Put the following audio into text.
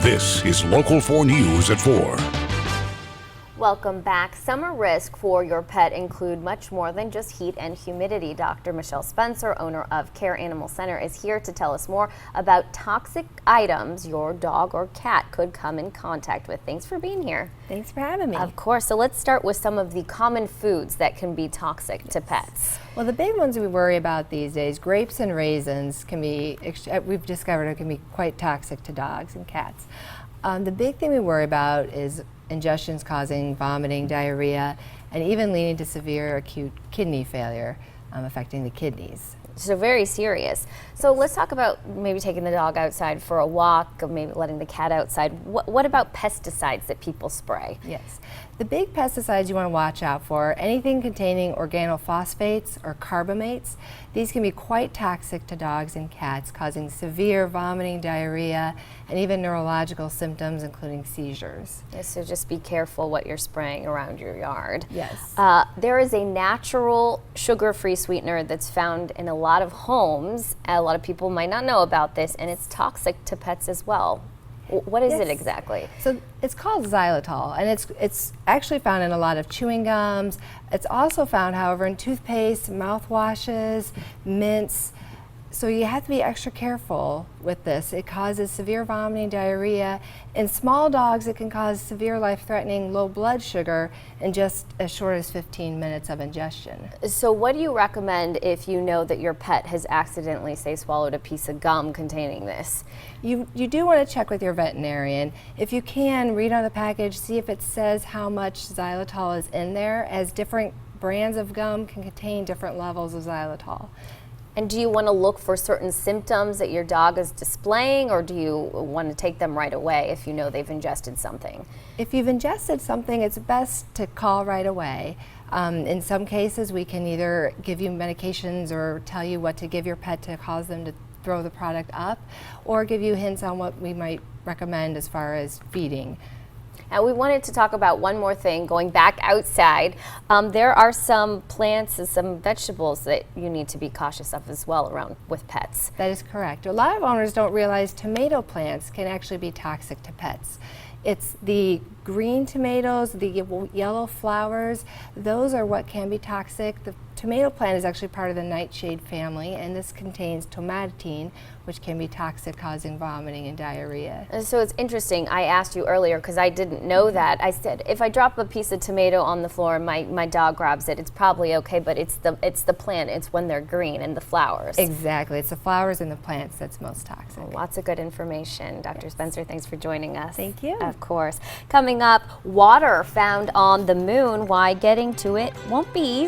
This is Local 4 News at 4. Welcome back. Summer risks for your pet include much more than just heat and humidity. Dr. Michelle Spencer, owner of Care Animal Center, is here to tell us more about toxic items your dog or cat could come in contact with. Thanks for being here. Thanks for having me. Of course. So let's start with some of the common foods that can be toxic to pets. Well, the big ones we worry about these days, grapes and raisins can be, we've discovered it can be quite toxic to dogs and cats. The big thing we worry about is ingestions causing vomiting, diarrhea, and even leading to severe acute kidney failure, affecting the kidneys. So very serious. So let's talk about maybe taking the dog outside for a walk, or maybe letting the cat outside. What about pesticides that people spray? Yes. The big pesticides you want to watch out for, anything containing organophosphates or carbamates. These can be quite toxic to dogs and cats, causing severe vomiting, diarrhea, and even neurological symptoms, including seizures. Yes, so just be careful what you're spraying around your yard. Yes. There is a natural sugar-free sweetener that's found in a lot of homes. A lot of people might not know about this, and it's toxic to pets as well. What is it exactly? So it's called xylitol, and it's actually found in a lot of chewing gums. It's also found, however, in toothpaste, mouthwashes, mints. So you have to be extra careful with this. It causes severe vomiting, diarrhea. In small dogs, it can cause severe life-threatening low blood sugar in just as short as 15 minutes of ingestion. So what do you recommend if you know that your pet has accidentally, say, swallowed a piece of gum containing this? You do want to check with your veterinarian. If you can, read on the package, see if it says how much xylitol is in there, as different brands of gum can contain different levels of xylitol. And do you want to look for certain symptoms that your dog is displaying, or do you want to take them right away if you know they've ingested something? If you've ingested something, it's best to call right away. In some cases, we can either give you medications or tell you what to give your pet to cause them to throw the product up, or give you hints on what we might recommend as far as feeding. And we wanted to talk about one more thing, going back outside. There are some plants and some vegetables that you need to be cautious of as well around with pets. That is correct. A lot of owners don't realize tomato plants can actually be toxic to pets. It's the green tomatoes, the yellow flowers, those are what can be toxic. The tomato plant is actually part of the nightshade family, and this contains tomatine, which can be toxic, causing vomiting and diarrhea. And so it's interesting, I asked you earlier because I didn't know that. I said if I drop a piece of tomato on the floor and my dog grabs it, it's probably okay, but it's the plant, it's when they're green and the flowers. Exactly, it's the flowers and the plants that's most toxic. Well, lots of good information. Dr. Spencer, thanks for joining us. Thank you. Of course. Coming up, water found on the moon, why getting to it won't be easy.